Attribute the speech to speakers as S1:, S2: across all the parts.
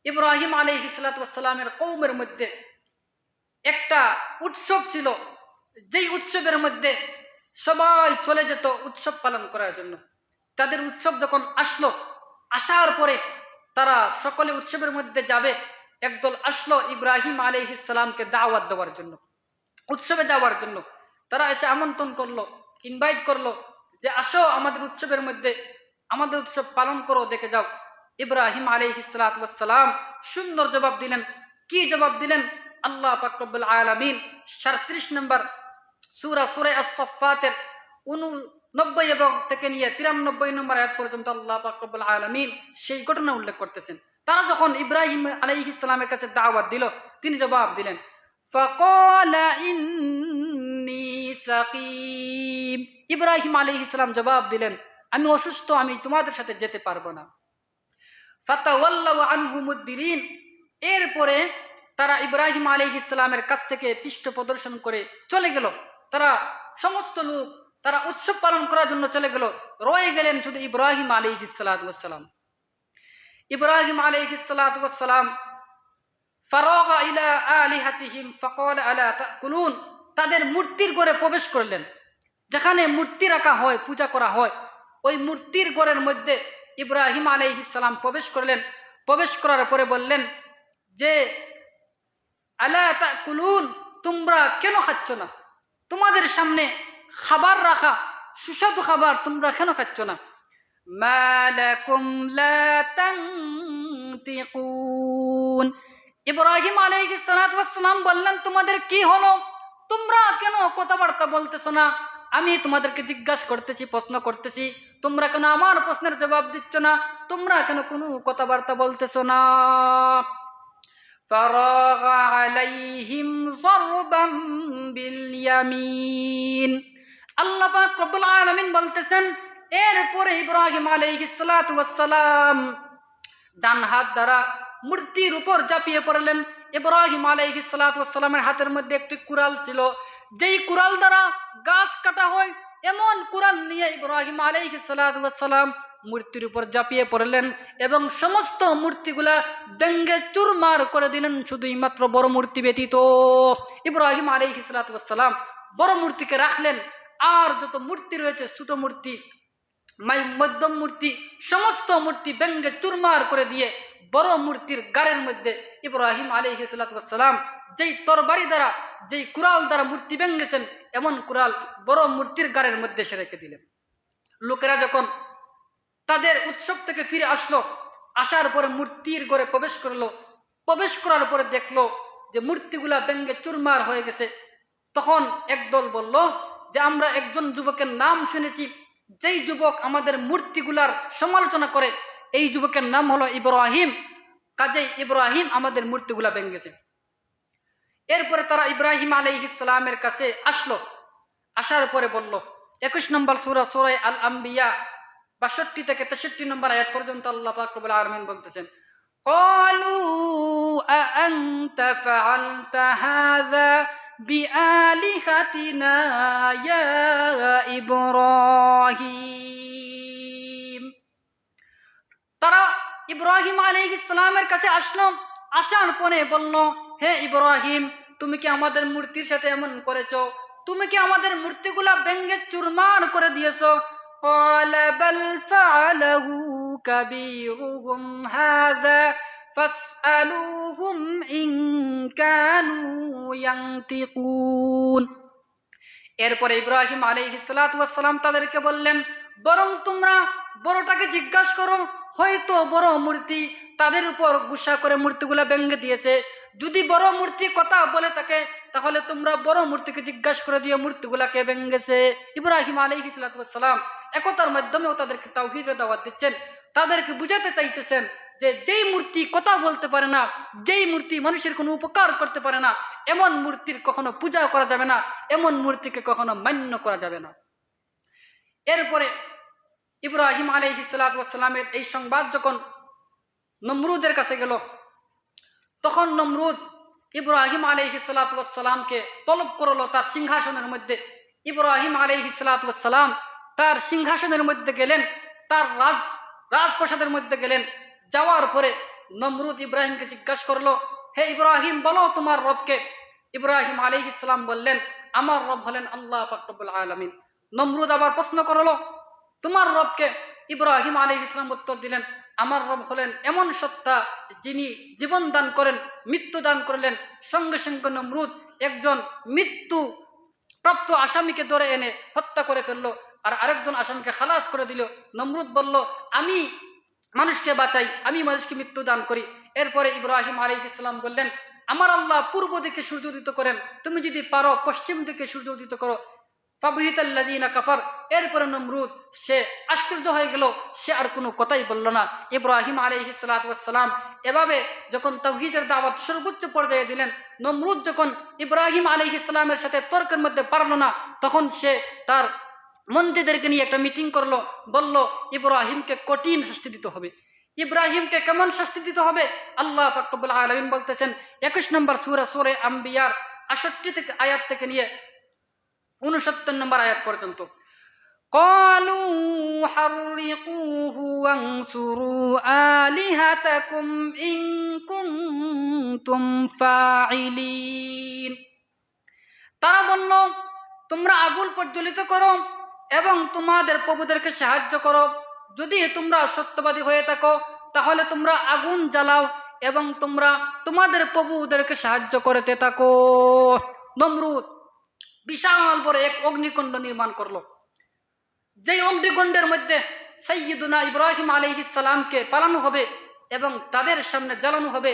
S1: ইব্রাহিম আলাইহিস সালামের কওমের মধ্যে একটা উৎসব ছিল, যেই উৎসবের মধ্যে সবাই চলে যেত উৎসব পালন করার জন্য। তাদের উৎসব যখন আসলো, আসার পরে তারা সকলে উৎসবের মধ্যে যাবে। একদল আসলো ইব্রাহিম আলাইহিস সালামকে দাওয়াত দেওয়ার জন্য, উৎসবে যাওয়ার জন্য। তারা এসে আমন্ত্রণ করলো, ইনভাইট করলো যে আসো আমাদের উৎসবের মধ্যে, আমাদের উৎসব পালন করো, দেখে যাও। ইব্রাহিম আলাইহিস সালাম সুন্দর জবাব দিলেন। কি জবাব দিলেন? আল্লাহ পাক রব্বুল আলামিন 37 নম্বর সূরা আস-সাফফাতের 89 এবং থেকে নিয়ে 93 নম্বর আয়াত পর্যন্ত আল্লাহ পাক রব্বুল আলামিন সেই ঘটনা উল্লেখ করতেছেন। তারা যখন ইব্রাহিম আলাইহিস সালামের কাছে দাওয়াত দিল, তিনি জবাব দিলেন, ফাকালা ইন্নী সাকিম। ইব্রাহিম আলাইহিস সালাম জবাব দিলেন, আমি অসুস্থ, আমি তোমাদের সাথে যেতে পারবো না। ফাতাওয়াল্লাউ আনহু মুদবিরিন। এরপরে তারা ইব্রাহিম আলাইহিস সালামের কাছ থেকে পৃষ্ঠ প্রদর্শন করে চলে গেল। তারা সমস্ত লোক তারা উৎসব পালন করার জন্য চলে গেল। রয়ে গেলেন শুধু ইব্রাহিম আলাইহিস সালাম। ইব্রাহিম আলাইহিস সালাম ফারাগা ইলা আলিহাতিহিম ফাকালা আলা তাকুলুন। তাদের মূর্তির ঘরে প্রবেশ করলেন। যেখানে মূর্তি রাখা হয়, পূজা করা হয়, ওই মূর্তির ঘরের মধ্যে ইব্রাহিম আলাইহিস সালাম প্রবেশ করলেন। প্রবেশ করার পরে বললেন যে আলা তাকুলুন, তোমরা কেন খাচ্ছ না? তোমাদের সামনে খাবার রাখা, সুস্বাদু খাবার, তোমরা কেন খাচ্ছ না? মা লাকুম লা তানতিকুন। ইব্রাহিম আলাইহিস সালাম বললেন, তোমাদের কি হলো? তোমরা কেন কথাবার্তা বলতেছ না? আমি তোমাদেরকে জিজ্ঞাসা করতেছি, প্রশ্ন করতেছি, তোমরা কেন আমার প্রশ্নের জবাব দিচ্ছ না? তোমরা কেন কোনো কথাবার্তা বলতেছ না? ফারাগা আলাইহিম যারবাম বিল ইয়ামিন। আল্লাহ পাক রব্বুল আলামিন বলতেছেন, এরপরে ইব্রাহিম আলাইহিস সালাম ডান হাত দ্বারা মূর্তির উপর ঝাঁপিয়ে পড়লেন। ইব্রাহিম আলাইহিস সালামের হাতের মধ্যে একটি কুড়াল ছিল, যেই কুড়াল দ্বারা গাছ কাটা হয়, এমন কুড়াল নিয়ে ইব্রাহিম আলাইহিস সালাম মূর্তির উপর ঝাঁপিয়ে পড়লেন এবং সমস্ত মূর্তিগুলা ভেঙ্গে চুরমার করে দিলেন, শুধুই মাত্র বড় মূর্তি ব্যতীত। ইব্রাহিম আলাইহিস সালাম বড় মূর্তিকে রাখলেন, আর যত মূর্তি রয়েছে, ছোট মূর্তি, মধ্যম মূর্তি, সমস্ত মূর্তি ভেঙ্গে চুরমার করে দিয়ে বড় মূর্তির গাড়ের মধ্যে ইব্রাহিম আলাইহিস সালাম যেই তরবারি দ্বারা, যেই কুড়াল দ্বারা মূর্তি ভেঙ্গেছেন, এমন কুড়াল বড় মূর্তির গাড়ের মধ্যে সে রেখে দিলেন। লোকেরা যখন তাদের উৎসব থেকে ফিরে আসলো, আসার পরে মূর্তির ঘরে প্রবেশ করলো। প্রবেশ করার পরে দেখলো যে মূর্তিগুলা ভেঙ্গে চুরমার হয়ে গেছে। তখন একদল বলল যে আমরা একজন যুবকের নাম শুনেছি, যেই যুবক আমাদের মূর্তিগুলার সমালোচনা করে, এই যুবকের নাম হলো ইব্রাহিম, কাজেই ইব্রাহিম আমাদের মূর্তিগুলা ভেঙ্গেছে। এরপরে তারা ইব্রাহিম আলাইহিস সালামের কাছে আসলো। আসার পরে বলল, 21 নম্বর সূরা আল আম্বিয়া 62 থেকে 63 নম্বর আয়াত পর্যন্ত আল্লাহ পাক রব্বুল আলামিন বলতেছেন, ক্বালু আআনতা ফাআলতা হাযা বিআলিহাতিনা ইয়া ইব্রাহিম। তারা ইব্রাহিম আলাইহিস সালামের কাছে আসলো। আসার পরে বলল, হে ইব্রাহিম, তুমি কি আমাদের মূর্তির সাথে এমন করেছো? তুমি কি আমাদের মূর্তিগুলা ভেঙ্গে চুরমার করে দিয়েছো? ক্বালা বাল ফাআলাহু কাবীরুহুম হাযা ফাসআলুহুম ইন কানু ইয়ানতিকুন। এরপরে ইব্রাহিম আলাইহিস সালাম তাদেরকে বললেন, বরং তোমরা বড়টাকে জিজ্ঞাসা করো, হয়তো বড় মূর্তি তাদের উপর গুসা করে মূর্তিগুলা ভেঙ্গে দিয়েছে। যদি বড় মূর্তি কথা বলে থাকে, তাহলে তোমরা বড় মূর্তিকে জিজ্ঞাসা করে দিয়ে মূর্তিগুলাকে ভেঙ্গেছে। ইব্রাহিম আলাইহিস সালাম একতার মাধ্যমেও তাদেরকে তাওহীদের দাওয়াত দিচ্ছেন, তাদেরকে বুঝাতে চাইতেছেন যে যেই মূর্তি কথা বলতে পারে না, যেই মূর্তি মানুষের কোনো উপকার করতে পারে না, এমন মূর্তির কখনো পূজা করা যাবে না, এমন মূর্তিকে কখনো মান্য করা যাবে না। এরপরে ইব্রাহিম আলাইহিস সালামের এই সংবাদ যখন নমরুদের কাছে গেল, তখন নমরুদ ইব্রাহিম আলাইহিস সালামকে তলব করলো তার সিংহাসনের মধ্যে। ইব্রাহিম আলাইহিস সালাম তার সিংহাসনের মধ্যে গেলেন, তার রাজপ্রাসাদের মধ্যে গেলেন। যাওয়ার পরে নমরুদ ইব্রাহিমকে জিজ্ঞাসা করলো, হে ইব্রাহিম, বলো তোমার রবকে। ইব্রাহিম আলাইহিস সালাম বললেন, আমার রব হলেন আল্লাহ পাক রব্বুল আলামিন। নমরুদ আবার প্রশ্ন করলো, তোমার রবকে? ইব্রাহিম আলাইহিস সালাম উত্তর দিলেন, আমার রব হলেন এমন সত্তা যিনি জীবন দান করেন, মৃত্যু দান করলেন। সঙ্গে সঙ্গে নমরুদ একজন মৃত্যু প্রাপ্ত আসামিকে ধরে এনে হত্যা করে ফেললো, আর আরেকজন আসামিকে খালাস করে দিল। নমরুদ বলল, আমি মানুষকে বাঁচাই, আমি মানুষকে মৃত্যু দান করি। এরপরে ইব্রাহিম আলাইহিস সালাম বললেন, আমার আল্লাহ পূর্ব দিকে সূর্য উদিত করেন, তুমি যদি পারো পশ্চিম দিকে সূর্য উদিত করো। ফাবহিতাল্লাযীনা কাফার। এরপরে নমরুদ সে আশ্চর্য হয়ে গেল, সে আর কোনো কথাই বলল না। ইব্রাহিম আলাইহিস সালাতু ওয়াস সালাম এভাবে যখন তাওহীদের দাওয়াত সর্বোচ্চ পর্যায়ে দিলেন, নমরুদ যখন ইব্রাহিম আলাইহিস সালামের সাথে তর্কের মধ্যে পারল না, তখন সে তার মন্ত্রীদেরকে নিয়ে একটা মিটিং করলো, বলল ইব্রাহিমকে কঠিন শাস্তি দিতে হবে। ইব্রাহিমকে কেমন শাস্তি দিতে হবে? আল্লাহ পাক রব্বুল আলামিন বলতেছেন 21 নম্বর সূরা সূরা আম্বিয়ার 68 থেকে আয়াত থেকে নিয়ে 69 নম্বর আয়াত পর্যন্ত, ক্বালু হাররিকুহু ওয়ানসুরু আলিহাতাকুম ইন কুনতুম ফাইলিন। তারা বলল, তোমরা আগুন প্রজ্বলিত করো এবং তোমাদের প্রভুদেরকে সাহায্য করো। যদি তোমরা সত্যবাদী হয়ে থাকো তাহলে তোমরা আগুন জ্বালাও এবং তোমরা তোমাদের প্রভুদেরকে সাহায্য করতে থাকো। নমরুদ বিশাল বড় এক অগ্নিকুণ্ড নির্মাণ করলো, যেই অগ্নিকুণ্ডের মধ্যে সাইয়্যিদুনা ইব্রাহিম আলাইহিস সালামকে পালানো হবে এবং তাদের সামনে জ্বালানো হবে।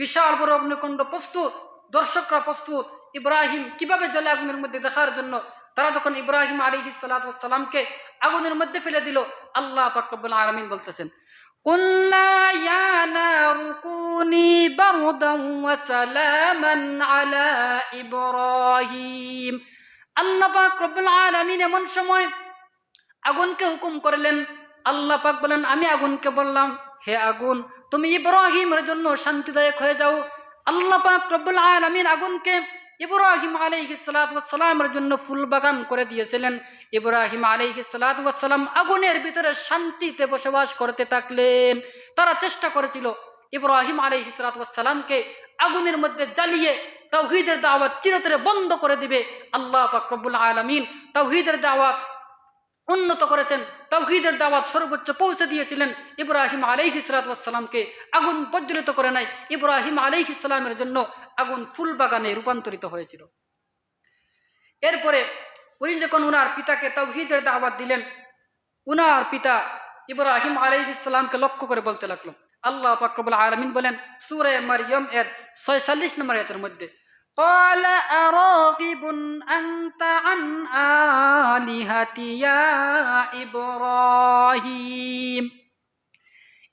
S1: বিশাল বড় অগ্নিকুণ্ড প্রস্তুত, দর্শকরা প্রস্তুত ইব্রাহিম কিভাবে জ্বলে আগুনের মধ্যে দেখার জন্য। তারা যখন ইব্রাহিম আলাইহিস সালাতু ওয়াস সালামকে আগুনের মধ্যে ফেলে দিল, আল্লাহ পাক রব্বুল আলামিন বলতেছেন, কুল্লা ইয়া নারু কুনি বারদান ওয়া সালামান আলা ইব্রাহিম। আল্লাহ পাক রব্বুল আলামিন এমন সময় আগুনকে হুকুম করলেন। আল্লাহ পাক বলেন, আমি আগুনকে বললাম, হে আগুন, তুমি ইব্রাহিমের জন্য শান্তিদায়ক হয়ে যাও। আল্লাহ পাক রব্বুল আলামিন আগুনকে ইব্রাহিম আলাইহিস সালাতু ওয়াস সালামের জন্য ফুল বাগান করে দিয়েছিলেন। ইব্রাহিম আলাইহিস সালাতু ওয়াস সালাম আগুনের ভিতরে শান্তিতে বসবাস করতে থাকলেন। তারা চেষ্টা করেছিল ইব্রাহিম আলাইহিস সালাতু ওয়াস সালামকে আগুনের মধ্যে জ্বালিয়ে তাওহীদের দাওয়াত চিরতরে বন্ধ করে দিবে। আল্লাহ পাক রব্বুল আলামিন তাওহীদের দাওয়াত উন্নত করেছেন, তাওহীদের দাওয়াত সর্বোচ্চ পৌঁছে দিয়েছিলেন। ইব্রাহিম আলাইহিস সালাতু ওয়াস সালামকে আগুন প্রজ্বলিত করে নাই, ইব্রাহিম আলাইহিস সালামের জন্য আগুন ফুল বাগানে রূপান্তরিত হয়েছিল। এরপরে উনি যখন উনার পিতাকে তাওহীদের দাওয়াত দিলেন, উনার পিতা ইব্রাহিম আলাইহিস সালামকে লক্ষ্য করে বলতে লাগলো। আল্লাহ পাক রব্বুল আলামিন বলেন সূরা মারইয়াম এর 46 নম্বর আয়াতের মধ্যে, قال أراغب أنت عن آلهتي يا إبراهيم।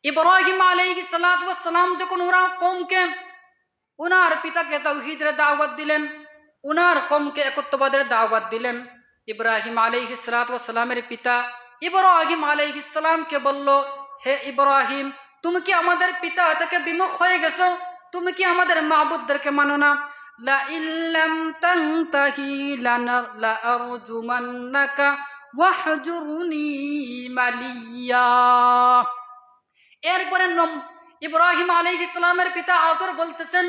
S1: ইব্রাহিম আলাইহিস সালাতু ওয়াস সালাম যখন ওনার কওমকে, ওনার পিতাকে তাওহীদের দাওয়াত দিলেন, ওনার কওমকে একত্ববাদের দাওয়াত দিলেন, ইব্রাহিম আলাইহিস সালাতু ওয়াস সালামের পিতা ইব্রাহিম আলাইহিস সালামকে বলল, হে ইব্রাহিম, তুমি কি আমাদের পিতা থেকে বিমুখ হয়ে গেছো? তুমি কি আমাদের মাবুদদেরকে মানো না? লা ইল্লাম তানতাহি লাআরজুমান্নাকা ওয়াহজুরনি মালিয়া। এরপরে ইব্রাহিম আলাইহিস সালামের পিতা আযর বলতেছেন,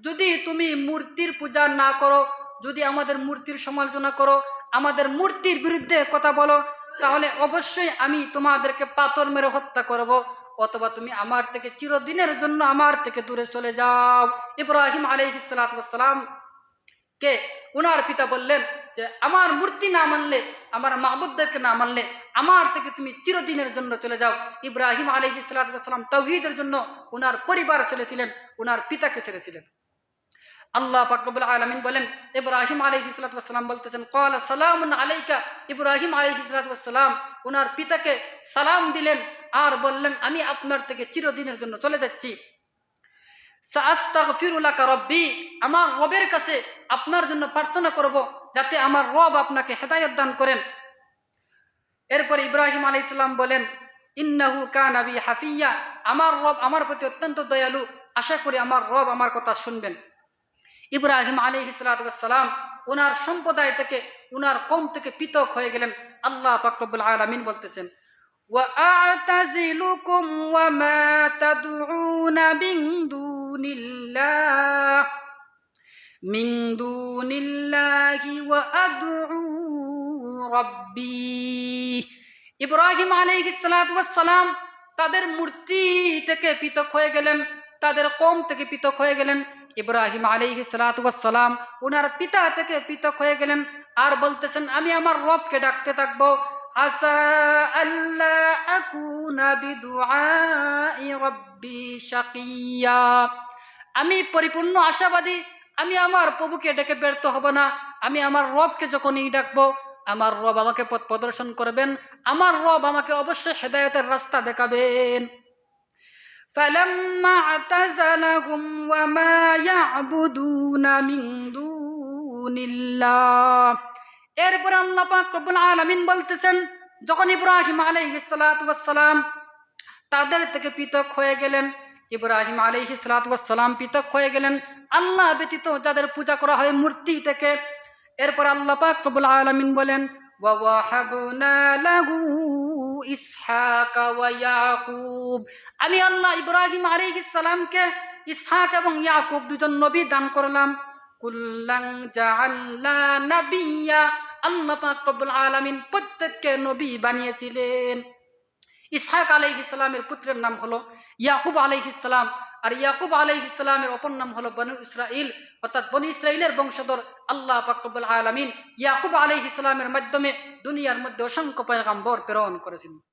S1: যদি তুমি মূর্তির পূজা না করো, যদি আমাদের মূর্তির সমালোচনা করো, আমাদের মূর্তির বিরুদ্ধে কথা বলো, তাহলে অবশ্যই আমি তোমাদেরকে পাথর মেরে হত্যা করব, অথবা তুমি আমার থেকে চিরদিনের জন্য আমার থেকে দূরে চলে যাও। ইব্রাহিম আলাইহিস সালাতু ওয়াস সালাম কে উনার পিতা বললেন যে আমার মূর্তি না মানলে, আমার মাবুদদেরকে না মানলে আমার থেকে তুমি চিরদিনের জন্য চলে যাও। ইব্রাহিম আলাইহিস সালাতু ওয়াস সালাম তাওহীদের জন্য উনার পরিবার ছেড়েছিলেন, উনার পিতাকে ছেড়েছিলেন। আল্লাহ পাক রব্বুল আলামিন বলেন, ইব্রাহিম আলাইহিস সালাতু ওয়াস সালাম বলতেছেন, ক্বালা সালামুন আলাইকা। ইব্রাহিম আলাইহিস সালাতু ওয়াস সালাম উনার পিতাকে সালাম দিলেন আর বললেন, আমি আপনার থেকে চিরদিনের জন্য চলে যাচ্ছি। সাআস্তাগফিরু লাকা রাব্বি, আমার রবের কাছে আপনার জন্য প্রার্থনা করব যাতে আমার রব আপনাকে হেদায়েত দান করেন। এরপর ইব্রাহিম আলাইহিস সালাম বলেন, ইন্নাহু কানা বি হাফিয়া, আমার রব আমার প্রতি অত্যন্ত দয়ালু, আশা করি আমার রব আমার কথা শুনবেন। ইব্রাহিম আলাইহিস সালাতু ওয়াস সালাম উনার সম্প্রদায় থেকে, উনার কওম থেকে পৃথক হয়ে গেলেন। আল্লাহ পাক রব্বুল আলামিন বলতেছেন, وأعتزلكم وما تدعون من دون الله وأدعو ربي। ইব্রাহিম আলাইহিস সালাতু ওয়াস সালাম তাদের মূর্তি থেকে পৃথক হয়ে গেলেন, তাদের কওম থেকে পৃথক হয়ে গেলেন। ইব্রাহিম আলাইহিস সালাতু ওয়াস সালাম ওনার পিতা থেকে পৃথক হয়ে গেলেন, আর বলতেছেন আমি আমার রবকে ডাকতে থাকবো, আসা আল্লা আকুনা বিদুআই রাব্বি শাকিয়া। আমি পরিপূর্ণ আশাবাদী, আমি আমার প্রভুকে ডেকে ব্যর্থ হব না। আমি আমার রবকে যখনই ডাকবো, আমার রব আমাকে পথ প্রদর্শন করবেন, আমার রব আমাকে অবশ্যই হেদায়েতের রাস্তা দেখাবেন। فَلَمَّا اعْتَزَلَهُمْ وَمَا يَعْبُدُونَ مِن دُونِ اللَّهِ। এরপরে আল্লাহ পাক রব্বুল আলামিন বলতেছেন, যখন ইব্রাহিম আলাইহিস সালাতু ওয়াস সালাম তাদের থেকে পৃথক হয়ে গেলেন, ইব্রাহিম আলাইহিস সালাতু ওয়াস সালাম পৃথক হয়ে গেলেন আল্লাহ ব্যতীত যাদের পূজা করা হয় মূর্তি থেকে। এরপর আল্লাহ পাক রব্বুল আলামিন বলেন, ওয়া ওয়াহাবনা লাহু ইসহাকা ওয়া ইয়াকুব। আমি আল্লাহ ইব্রাহিম আলাইহিস সালামকে ইসহাক এবং ইয়াকুব দুজন নবী দান করলাম। কুল্লান জাআলনা নাবিয়্যা, আল্লাহ পাক রব্বুল আলামিন প্রত্যেককে নবী বানিয়েছিলেন। ইসহাক আলাইহিস সালামের পুত্রের নাম হলো ইয়াকুব আলাইহিস সালাম, আর ইয়াকুব আলাইহিস সালামের অপর নাম হলো বনু ইসরাইল, অর্থাৎ বনি ইসরাইলের বংশধর। আল্লাহ পাক রব্বুল আলামিন ইয়াকুব আলাইহিস সালামের মাধ্যমে দুনিয়ার মধ্যে অসংখ্য পয়গম্বর প্রেরণ করেছেন।